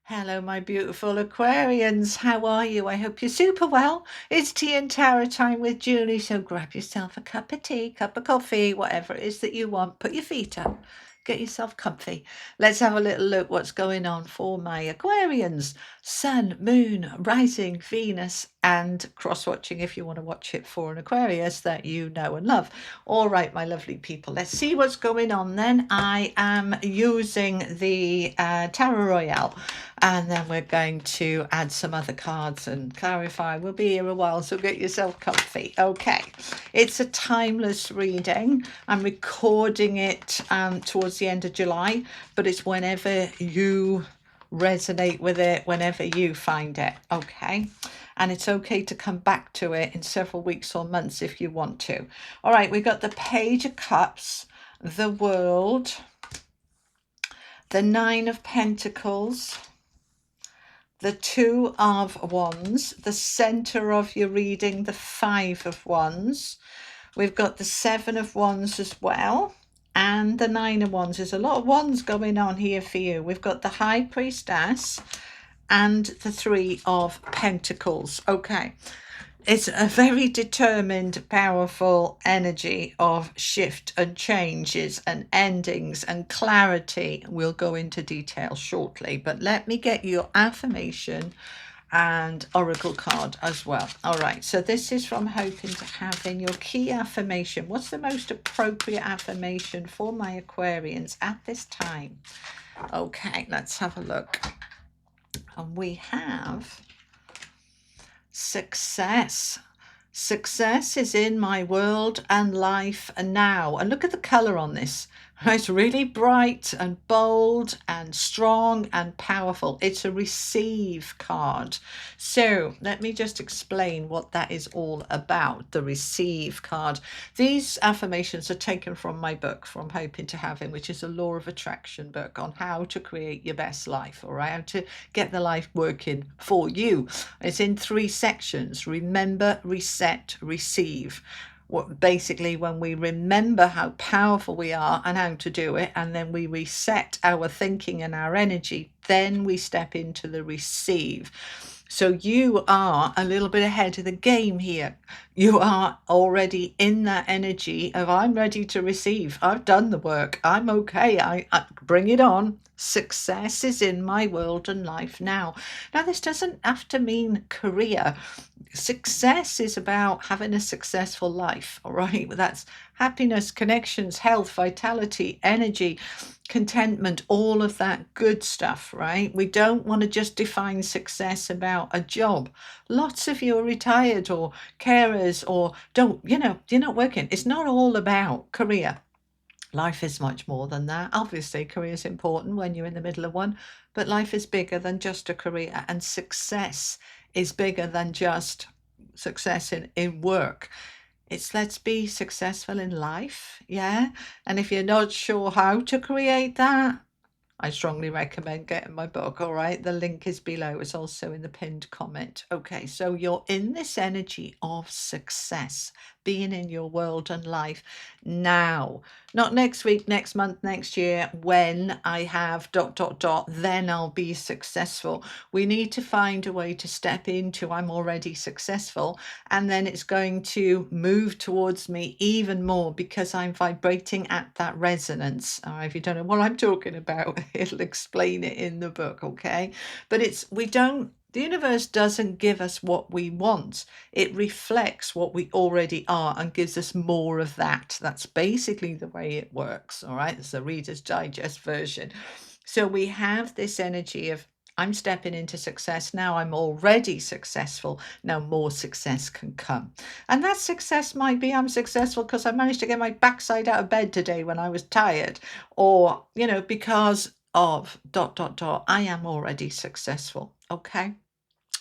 Hello, my beautiful Aquarians. How are you? I hope you're super well. It's tea and tarot time with Julie, so grab yourself a cup of tea, cup of coffee, whatever it is that you want. Put your feet up, get yourself comfy. Let's have a little look what's going on for my Aquarians. Sun, Moon, Rising, Venus, and cross-watching if you want to watch it for an Aquarius that you know and love. All right, my lovely people, let's see what's going on then. I am using the Tarot Royale, and then we're going to add some other cards and clarify. We'll be here a while, so get yourself comfy. Okay, it's a timeless reading. I'm recording it towards the end of July, but it's whenever you resonate with it, whenever you find it. Okay, and it's okay to come back to it in several weeks or months if you want to. All right, we got the Page of Cups, the World, the Nine of Pentacles, the Two of Wands, the center of your reading, the Five of Wands. We've got the Seven of Wands as well, and the Nine of Wands. There's a lot of wands going on here for you. We've got the High Priestess and the Three of Pentacles. Okay, it's a very determined, powerful energy of shift and changes and endings and clarity. We'll go into detail shortly, but let me get your affirmation and oracle card as well. All right, so this is from Hoping to Having. Your key affirmation. What's the most appropriate affirmation for my Aquarians at this time? Okay, let's have a look. And we have success. Success is in my world and life now. And look at the color on this. It's really bright and bold and strong and powerful. It's a receive card. So let me just explain what that is all about, the receive card. These affirmations are taken from my book, From Hoping to Having, which is a law of attraction book on how to create your best life, all right? How to get the life working for you. It's in 3 sections: remember, reset, receive. Basically, when we remember how powerful we are and how to do it, and then we reset our thinking and our energy, then we step into the receive. So you are a little bit ahead of the game here. You are already in that energy of, I'm ready to receive. I've done the work. I'm okay. I bring it on. Success is in my world and life now. Now, this doesn't have to mean career. Success is about having a successful life, all right? That's happiness, connections, health, vitality, energy, contentment, all of that good stuff, right? We don't want to just define success about a job. Lots of you are retired or carers or you're not working. It's not all about career. Life is much more than that. Obviously, career is important when you're in the middle of one, but life is bigger than just a career, and success is bigger than just success in work. It's let's be successful in life, yeah? And if you're not sure how to create that, I strongly recommend getting my book, all right? The link is below. It's also in the pinned comment. Okay, so you're in this energy of success, being in your world and life now. Not next week, next month, next year, when I have ... then I'll be successful. We need to find a way to step into I'm already successful, and then it's going to move towards me even more because I'm vibrating at that resonance. If you don't know what I'm talking about, it'll explain it in the book, okay? But the universe doesn't give us what we want. It reflects what we already are and gives us more of that. That's basically the way it works, all right? It's the Reader's Digest version. So we have this energy of, I'm stepping into success now. I'm already successful. Now more success can come. And that success might be I'm successful because I managed to get my backside out of bed today when I was tired, or, because of ... I am already successful. Okay.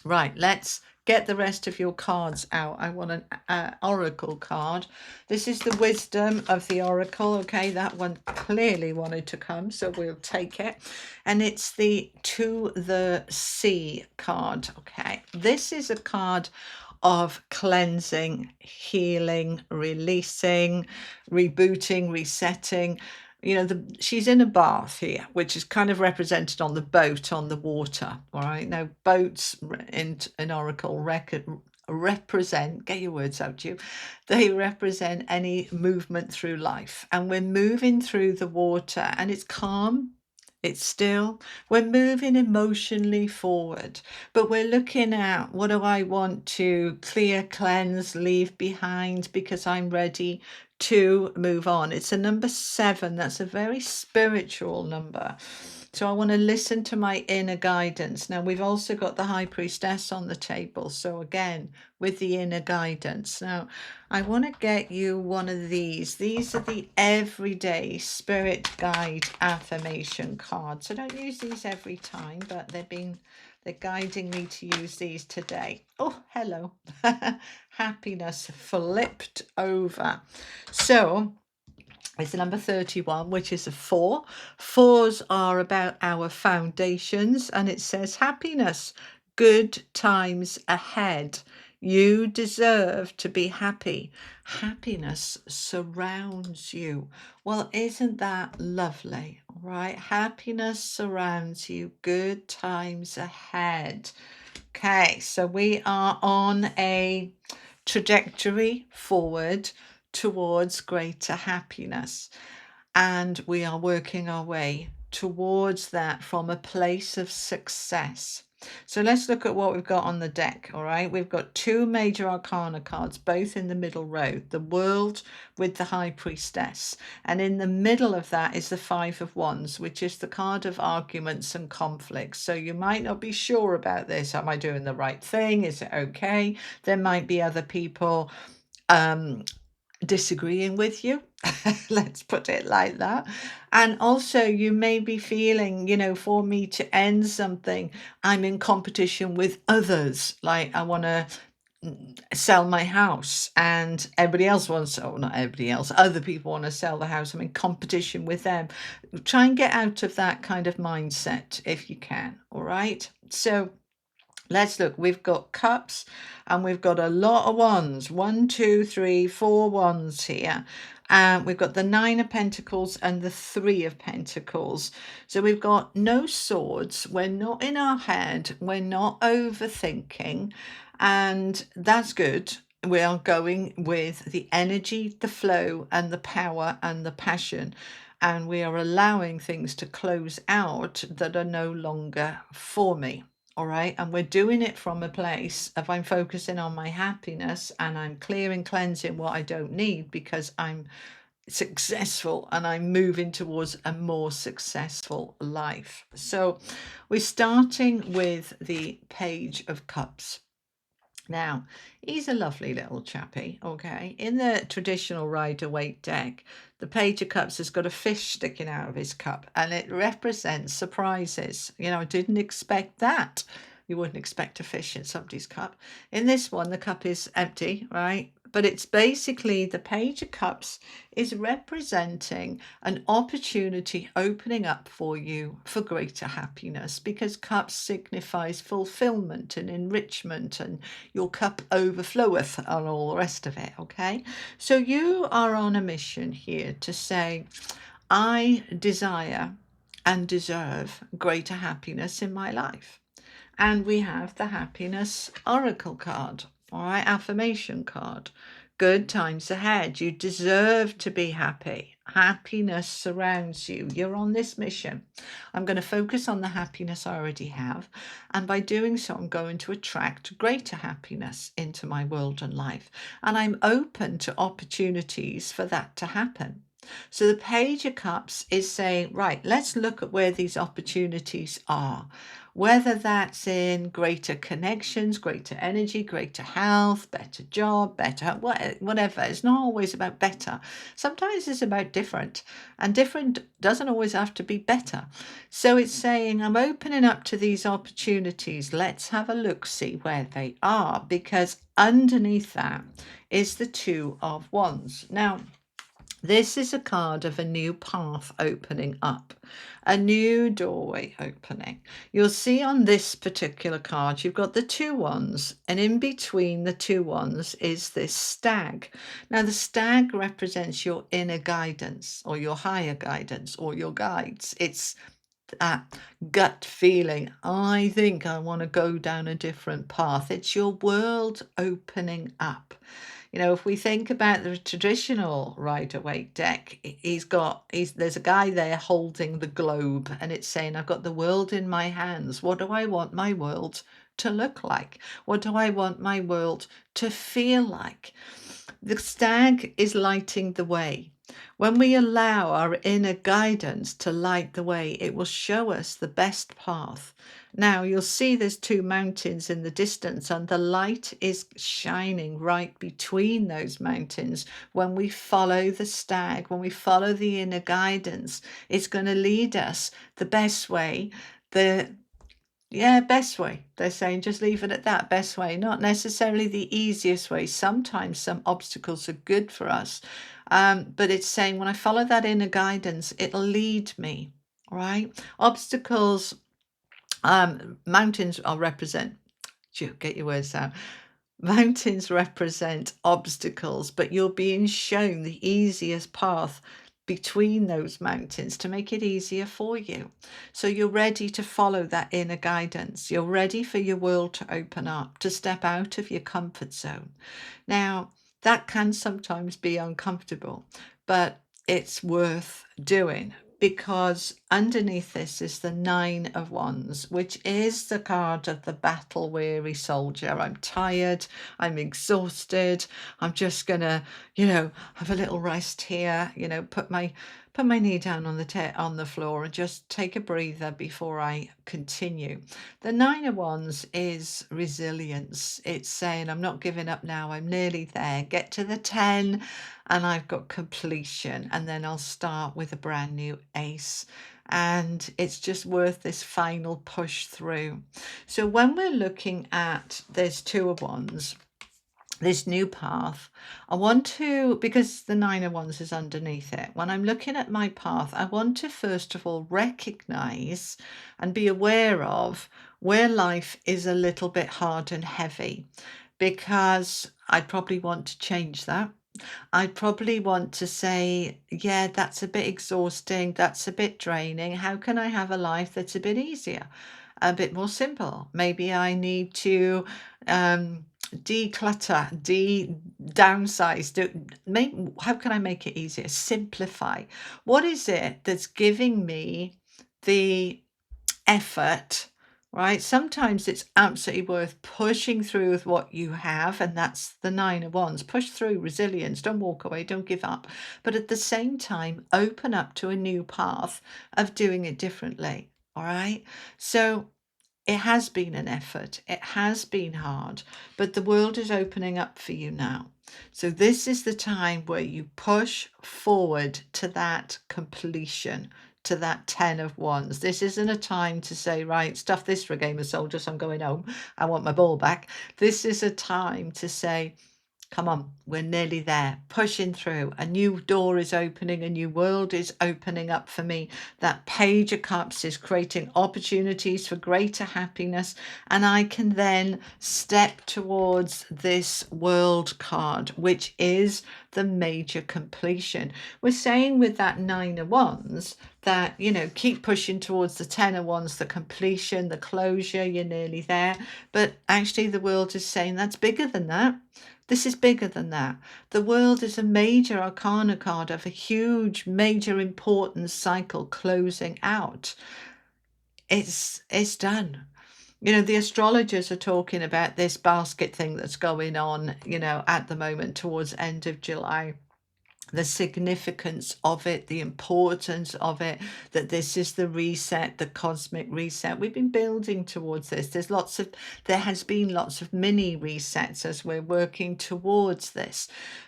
Right, let's get the rest of your cards out. I want an oracle card. This is the wisdom of the oracle. Okay, that one clearly wanted to come, so we'll take it. And it's the To the Sea card. Okay, this is a card of cleansing, healing, releasing, rebooting, resetting. you know, she's in a bath here, which is kind of represented on the boat on the water. All right. Now, boats in Oracle represent, get your words out, you. They represent any movement through life. And we're moving through the water and it's calm. It's still, we're moving emotionally forward, but we're looking at what do I want to clear, cleanse, leave behind because I'm ready to move on. It's a number 7. That's a very spiritual number. So I want to listen to my inner guidance. Now, we've also got the High Priestess on the table. So again, with the inner guidance. Now, I want to get you one of these. These are the everyday spirit guide affirmation cards. I don't use these every time, but they're guiding me to use these today. Oh, hello. Happiness flipped over. So it's number 31, which is a 4. 4s are about our foundations, and it says happiness, good times ahead. You deserve to be happy. Happiness surrounds you. Well, isn't that lovely? Right? Happiness surrounds you. Good times ahead. Okay, so we are on a trajectory forward towards greater happiness. And we are working our way towards that from a place of success. So let's look at what we've got on the deck. All right, we've got 2 major arcana cards, both in the middle row, the World with the High Priestess, and in the middle of that is the 5 of Wands, which is the card of arguments and conflicts. So you might not be sure about this. Am I doing the right thing? Is it okay? There might be other people disagreeing with you. Let's put it like that. And also you may be feeling, you know, for me to end something, I'm in competition with others. Like I want to sell my house and everybody else wants, oh, not everybody else, other people want to sell the house. I'm in competition with them. Try and get out of that kind of mindset if you can. All right. So let's look. We've got cups and we've got a lot of wands. 1, 2, 3, 4 wands here. And we've got the 9 of Pentacles and the 3 of Pentacles. So we've got no swords. We're not in our head. We're not overthinking. And that's good. We are going with the energy, the flow, and the power and the passion. And we are allowing things to close out that are no longer for me. All right. And we're doing it from a place of I'm focusing on my happiness and I'm clearing, cleansing what I don't need because I'm successful and I'm moving towards a more successful life. So we're starting with the Page of Cups. Now, he's a lovely little chappy, okay? In the traditional Rider-Waite deck, the Page of Cups has got a fish sticking out of his cup, and it represents surprises. You know, I didn't expect that. You wouldn't expect a fish in somebody's cup. In this one, the cup is empty, right? But it's basically the Page of Cups is representing an opportunity opening up for you for greater happiness, because cups signifies fulfillment and enrichment and your cup overfloweth and all the rest of it, okay? So you are on a mission here to say, I desire and deserve greater happiness in my life. And we have the Happiness Oracle card, all right, affirmation card. Good times ahead. You deserve to be happy. Happiness surrounds you. You're on this mission. I'm going to focus on the happiness I already have. And by doing so, I'm going to attract greater happiness into my world and life. And I'm open to opportunities for that to happen. So the Page of Cups is saying, right, let's look at where these opportunities are. Whether that's in greater connections, greater energy, greater health, better job, better whatever. It's not always about better. Sometimes it's about different, and different doesn't always have to be better. So it's saying, I'm opening up to these opportunities. Let's have a look, see where they are, because underneath that is the 2 of Wands. Now, This is a card of a new path opening up, a new doorway opening. You'll see on this particular card, you've got the two wands, and in between the two wands is this stag. Now, the stag represents your inner guidance or your higher guidance or your guides. It's that gut feeling, I think I want to go down a different path. It's your world opening up. If we think about the traditional Rider-Waite deck, there's a guy there holding the globe, and it's saying, I've got the world in my hands. What do I want my world to look like? What do I want my world to feel like? The stag is lighting the way. When we allow our inner guidance to light the way, it will show us the best path. Now, you'll see there's two mountains in the distance, and the light is shining right between those mountains. When we follow the stag, when we follow the inner guidance, it's going to lead us the best way. Best way. They're saying just leave it at that, best way, not necessarily the easiest way. Sometimes some obstacles are good for us. But it's saying when I follow that inner guidance, it'll lead me, right? Obstacles, mountains I'll represent. Get your words out. Mountains represent obstacles, but you're being shown the easiest path between those mountains to make it easier for you. So you're ready to follow that inner guidance. You're ready for your world to open up, to step out of your comfort zone. Now, that can sometimes be uncomfortable, but it's worth doing, because underneath this is the Nine of Wands, which is the card of the battle-weary soldier. I'm tired, I'm exhausted, I'm just gonna, have a little rest here, put my knee down on the floor and just take a breather before I continue. The Nine of Wands is resilience. It's saying, I'm not giving up now, I'm nearly there. Get to the 10 and I've got completion, and then I'll start with a brand new ace. And it's just worth this final push through. So when we're looking at, there's Two of Wands, this new path, I want to, because the Nine of Wands is underneath it, when I'm looking at my path, I want to first of all recognize and be aware of where life is a little bit hard and heavy, because I probably want to change that. I'd probably want to say, yeah, that's a bit exhausting, that's a bit draining. How can I have a life that's a bit easier, a bit more simple? Maybe I need to declutter, downsize, how can I make it easier? Simplify. What is it that's giving me the effort, right? Sometimes it's absolutely worth pushing through with what you have, and that's the Nine of Wands. Push through, resilience, don't walk away, don't give up. But at the same time, open up to a new path of doing it differently, all right? So it has been an effort, it has been hard, but the world is opening up for you now. So this is the time where you push forward to that completion, to that 10 of Wands. This isn't a time to say, right, stuff this for a game of soldiers, I'm going home, I want my ball back. This is a time to say, come on, we're nearly there, pushing through. A new door is opening, a new world is opening up for me. That Page of Cups is creating opportunities for greater happiness, and I can then step towards this world card, which is the major completion. We're saying with that Nine of Wands that, keep pushing towards the 10 of Wands, the completion, the closure, you're nearly there. But actually the world is saying that's bigger than that. This is bigger than that. The world is a major arcana card of a huge, major importance cycle closing out. It's done. The astrologers are talking about this basket thing that's going on, at the moment towards end of July. The significance of it, the importance of it, that this is the reset, the cosmic reset. We've been building towards this. There has been lots of mini resets as we're working towards this.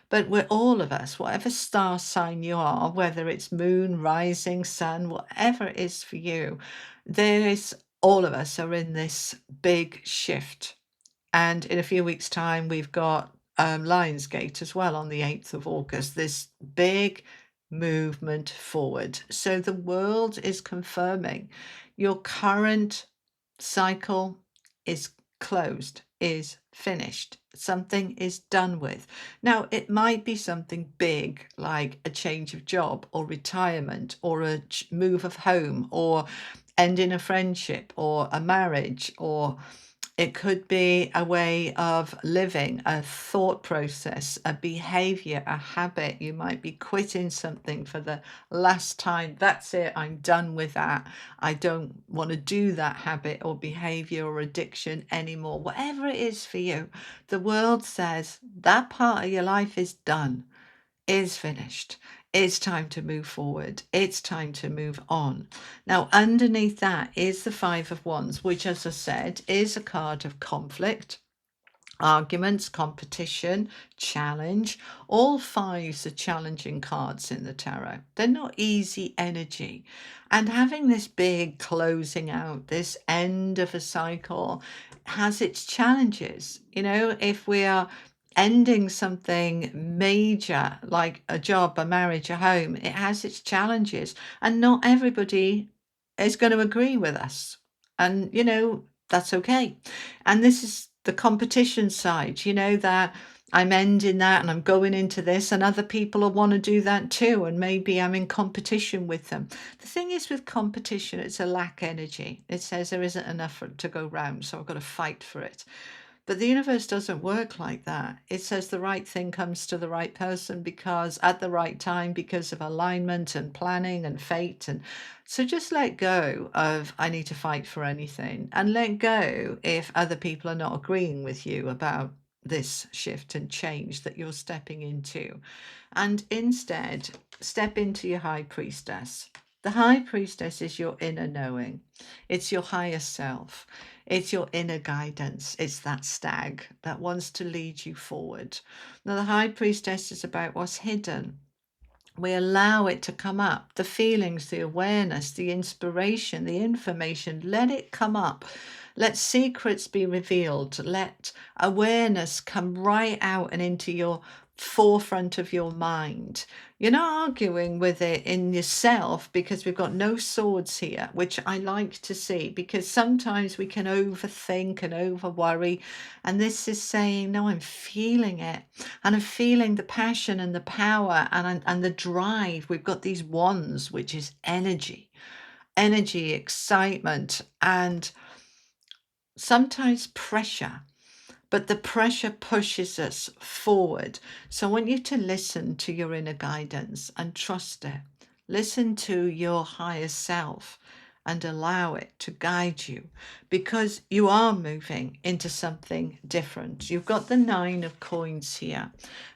But we're all of us, whatever star sign you are, whether it's moon, rising, sun, whatever it is for you, all of us are in this big shift. And in a few weeks' time, we've got Lionsgate as well on the 8th of August, this big movement forward. So the world is confirming your current cycle is closed, is finished. Something is done with. Now, it might be something big like a change of job or retirement or a move of home or ending a friendship or a marriage, or it could be a way of living, a thought process, a behavior, a habit. You might be quitting something for the last time. That's it. I'm done with that. I don't want to do that habit or behavior or addiction anymore. Whatever it is for you, the world says that part of your life is done, is finished. It's time to move forward. It's time to move on. Now, underneath that is the Five of Wands, which, as I said, is a card of conflict, arguments, competition, challenge. All fives are challenging cards in the tarot. They're not easy energy. And having this big closing out, this end of a cycle, has its challenges. You know, if we are ending something major like a job, a marriage, a home, it has its challenges. And not everybody is going to agree with us. And, you know, that's okay. And this is the competition side, you know, that I'm ending that and I'm going into this, and other people will want to do that too. And maybe I'm in competition with them. The thing is with competition, it's a lack energy. It says there isn't enough to go round, so I've got to fight for it. But the universe doesn't work like that. It says the right thing comes to the right person because at the right time, because of alignment and planning and fate. And so just let go of I need to fight for anything, and let go if other people are not agreeing with you about this shift and change that you're stepping into. And instead, step into your high priestess. The high priestess is your inner knowing. It's your higher self. It's your inner guidance. It's that stag that wants to lead you forward. Now, the high priestess is about what's hidden. We allow it to come up, the feelings, the awareness, the inspiration, the information. Let it come up. Let secrets be revealed. Let awareness come right out and into your forefront of your mind. You're not arguing with it in yourself, because we've got no swords here, which I like to see, because sometimes we can overthink and over worry. And this is saying, no, I'm feeling it. And I'm feeling the passion and the power and the drive. We've got these wands, which is energy, excitement, and sometimes pressure. But the pressure pushes us forward. So I want you to listen to your inner guidance and trust it. Listen to your higher self and allow it to guide you, because you are moving into something different. You've got the Nine of Coins here.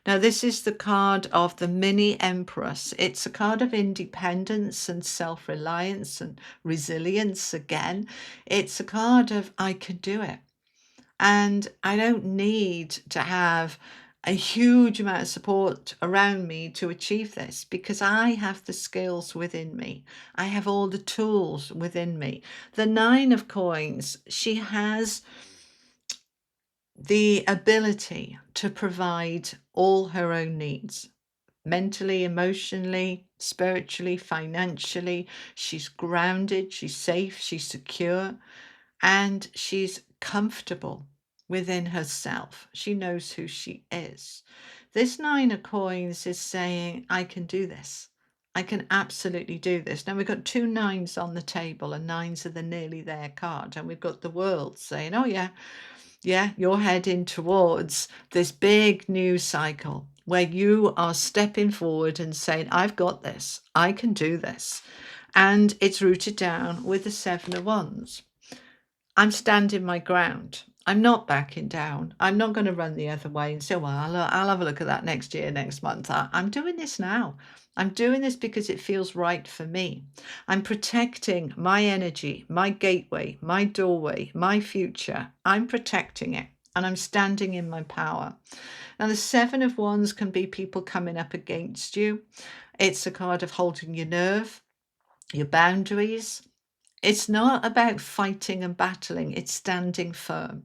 Now, this is the card of the mini Empress. It's a card of independence and self-reliance and resilience again. It's a card of I can do it. And I don't need to have a huge amount of support around me to achieve this, because I have the skills within me. I have all the tools within me. The Nine of Coins, she has the ability to provide all her own needs. Mentally, emotionally, spiritually, financially. She's grounded, she's safe, she's secure, and she's comfortable within herself. She knows who she is. This Nine of Coins is saying, I can do this. I can absolutely do this. Now, we've got two nines on the table, and nines are the nearly there card. And we've got the World saying, oh, yeah, you're heading towards this big new cycle where you are stepping forward and saying, I've got this. I can do this. And it's rooted down with the Seven of Wands. I'm standing my ground. I'm not backing down. I'm not going to run the other way and say, well, I'll have a look at that next year, next month. I'm doing this now. I'm doing this because it feels right for me. I'm protecting my energy, my gateway, my doorway, my future. I'm protecting it, and I'm standing in my power. Now, the Seven of Wands can be people coming up against you. It's a card of holding your nerve, your boundaries. It's not about fighting and battling, it's standing firm.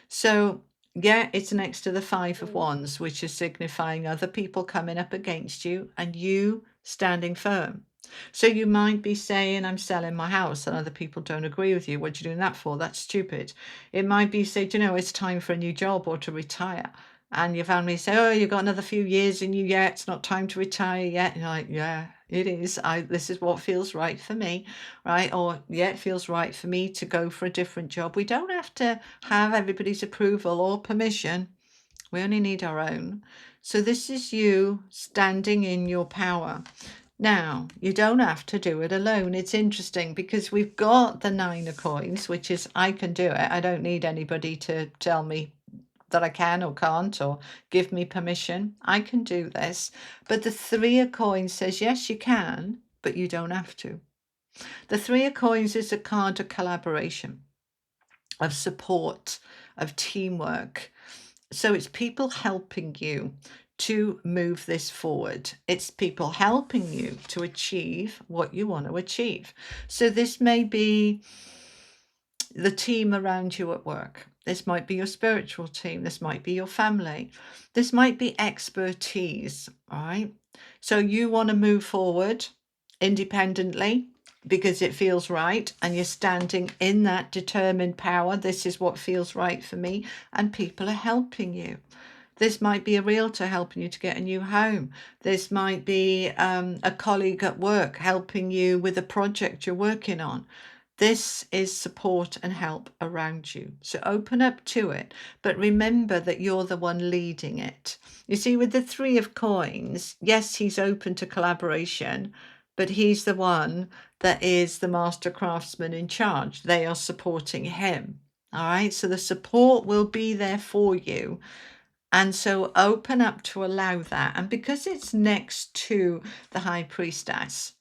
So, yeah, it's next to the Five of Wands, which is signifying other people coming up against you and you standing firm. So you might be saying, I'm selling my house, and other people don't agree with you. What are you doing that for? That's stupid. It might be, say, do you know, it's time for a new job or to retire. And your family say, oh, you've got another few years in you yet. It's not time to retire yet. And you're like, yeah, it is. This is what feels right for me, right? Or, yeah, it feels right for me to go for a different job. We don't have to have everybody's approval or permission. We only need our own. So this is you standing in your power. Now, you don't have to do it alone. It's interesting because we've got the 9 of coins, which is I can do it. I don't need anybody to tell me that I can or can't or give me permission. I can do this. But the 3 of coins says, yes, you can, but you don't have to. The 3 of coins is a card of collaboration, of support, of teamwork. So it's people helping you to move this forward. It's people helping you to achieve what you want to achieve. So this may be the team around you at work. This might be your spiritual team. This might be your family. This might be expertise, all right? So you want to move forward independently because it feels right, and you're standing in that determined power. This is what feels right for me, and people are helping you. This might be a realtor helping you to get a new home. This might be a colleague at work helping you with a project you're working on. This is support and help around you. So open up to it, but remember that you're the one leading it. You see, with the 3 of coins, yes, he's open to collaboration, but he's the one that is the master craftsman in charge. They are supporting him. All right. So the support will be there for you. And so open up to allow that. And because it's next to the High Priestess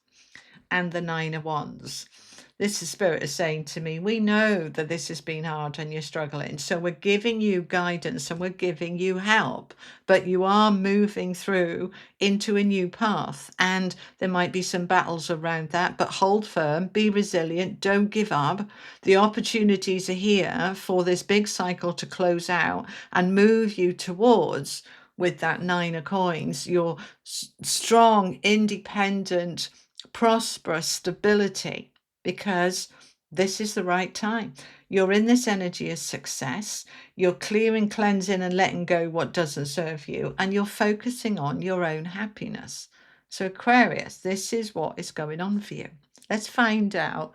and the 9 of Wands, this is Spirit is saying to me, we know that this has been hard and you're struggling. So we're giving you guidance and we're giving you help, but you are moving through into a new path. And there might be some battles around that, but hold firm, be resilient, don't give up. The opportunities are here for this big cycle to close out and move you towards, with that 9 of coins, your strong, independent, prosperous stability. Because this is the right time. You're in this energy of success. You're clearing, cleansing, and letting go what doesn't serve you. And you're focusing on your own happiness. So Aquarius, this is what is going on for you. Let's find out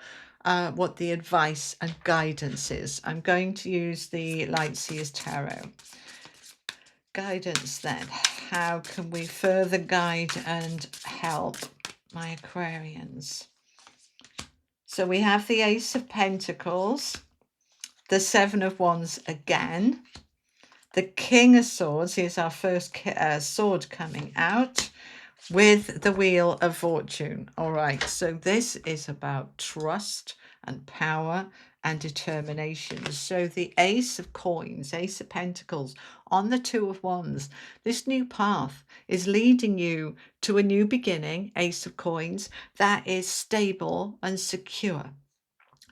what the advice and guidance is. I'm going to use the Light Seers Tarot. Guidance then. How can we further guide and help my Aquarians? So we have the Ace of Pentacles, the 7 of Wands again, the King of Swords. Here's our first sword coming out, with the Wheel of Fortune. All right, so this is about trust and power and determination. So the Ace of Coins, Ace of Pentacles on the 2 of Wands, this new path is leading you to a new beginning, Ace of Coins, that is stable and secure,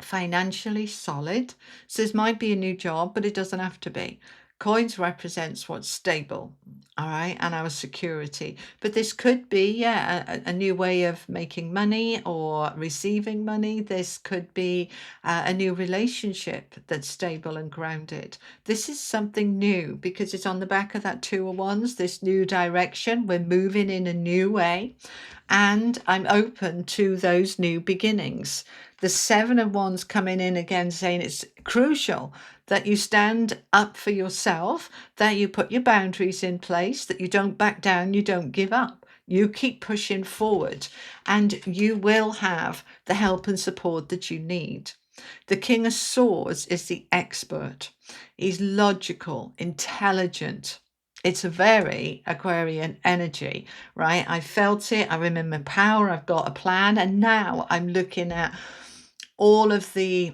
financially solid. So this might be a new job, but it doesn't have to be. Coins represents what's stable, all right, and our security. But this could be, a new way of making money or receiving money. This could be a new relationship that's stable and grounded. This is something new because it's on the back of that 2 of Wands, this new direction. We're moving in a new way, and I'm open to those new beginnings. The 7 of Wands coming in again, saying it's crucial that you stand up for yourself, that you put your boundaries in place, that you don't back down, you don't give up. You keep pushing forward, and you will have the help and support that you need. The King of Swords is the expert. He's logical, intelligent. It's a very Aquarian energy, right? I felt it. I remember power. I've got a plan. And now I'm looking at all of the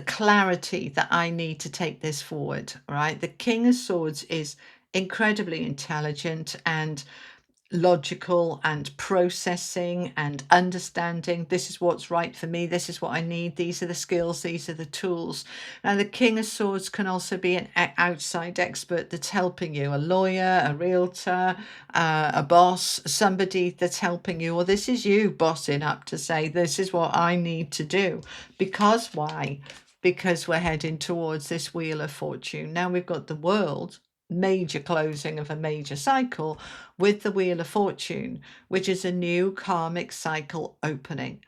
clarity that I need to take this forward, right? The King of Swords is incredibly intelligent and logical and processing and understanding. This is what's right for me. This is what I need. These are the skills. These are the tools. Now, the King of Swords can also be an outside expert that's helping you, a lawyer, a realtor, a boss, somebody that's helping you, or this is you bossing up to say, this is what I need to do. Because why? Because we're heading towards this Wheel of Fortune. Now we've got the World, major closing of a major cycle, with the Wheel of Fortune, which is a new karmic cycle opening,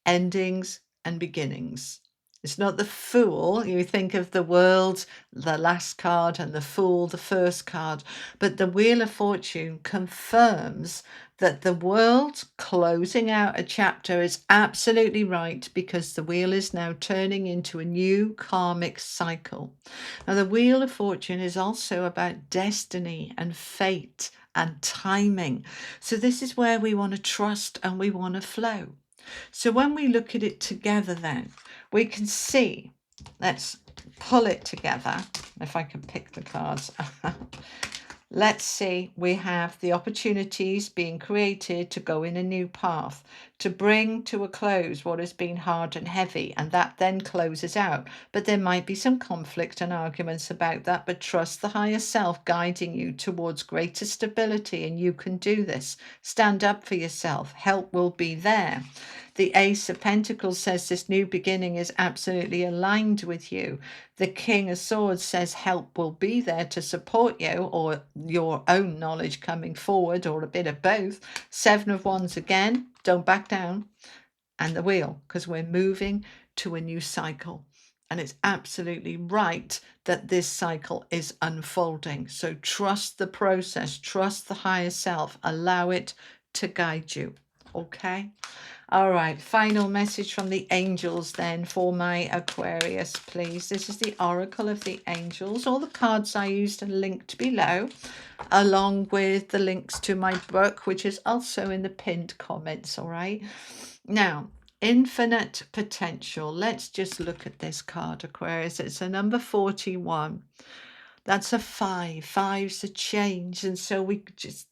endings and beginnings. It's not the Fool. You think of the World, the last card, and the Fool, the first card. But the Wheel of Fortune confirms that the World closing out a chapter is absolutely right, because the wheel is now turning into a new karmic cycle. Now, the Wheel of Fortune is also about destiny and fate and timing. So this is where we want to trust and we want to flow. So when we look at it together, then we can see, let's pull it together. If I can pick the cards. Let's see, we have the opportunities being created to go in a new path, to bring to a close what has been hard and heavy, and that then closes out. But there might be some conflict and arguments about that, but trust the higher self guiding you towards greater stability, and you can do this. Stand up for yourself. Help will be there. The Ace of Pentacles says this new beginning is absolutely aligned with you. The King of Swords says help will be there to support you, or your own knowledge coming forward, or a bit of both. Seven of Wands again, don't back down. And the Wheel, because we're moving to a new cycle. And it's absolutely right that this cycle is unfolding. So trust the process, trust the higher self, allow it to guide you. Okay? All right, final message from the angels then for my Aquarius, please. This is the Oracle of the Angels. All the cards I used are linked below, along with the links to my book, which is also in the pinned comments, all right? Now, infinite potential. Let's just look at this card, Aquarius. It's a number 41. That's a 5. Five's a change. And so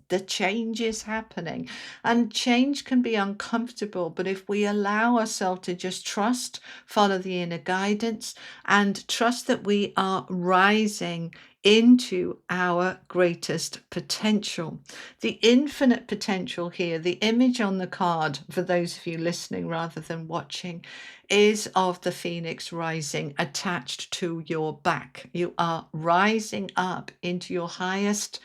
the change is happening. And change can be uncomfortable, but if we allow ourselves to just trust, follow the inner guidance, and trust that we are rising into our greatest potential. The infinite potential here, the image on the card, for those of you listening rather than watching, is of the phoenix rising attached to your back. You are rising up into your highest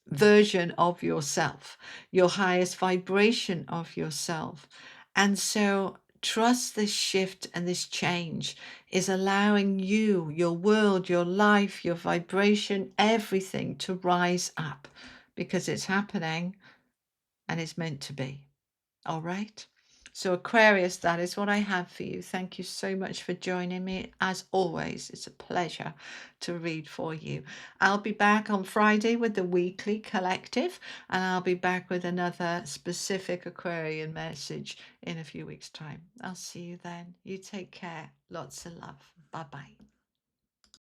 version of yourself, your highest vibration of yourself. And so trust this shift and this change is allowing you, your world, your life, your vibration, everything to rise up, because it's happening and it's meant to be. All right. So Aquarius, that is what I have for you. Thank you so much for joining me. As always, it's a pleasure to read for you. I'll be back on Friday with the weekly collective, and I'll be back with another specific Aquarian message in a few weeks' time. I'll see you then. You take care. Lots of love. Bye-bye.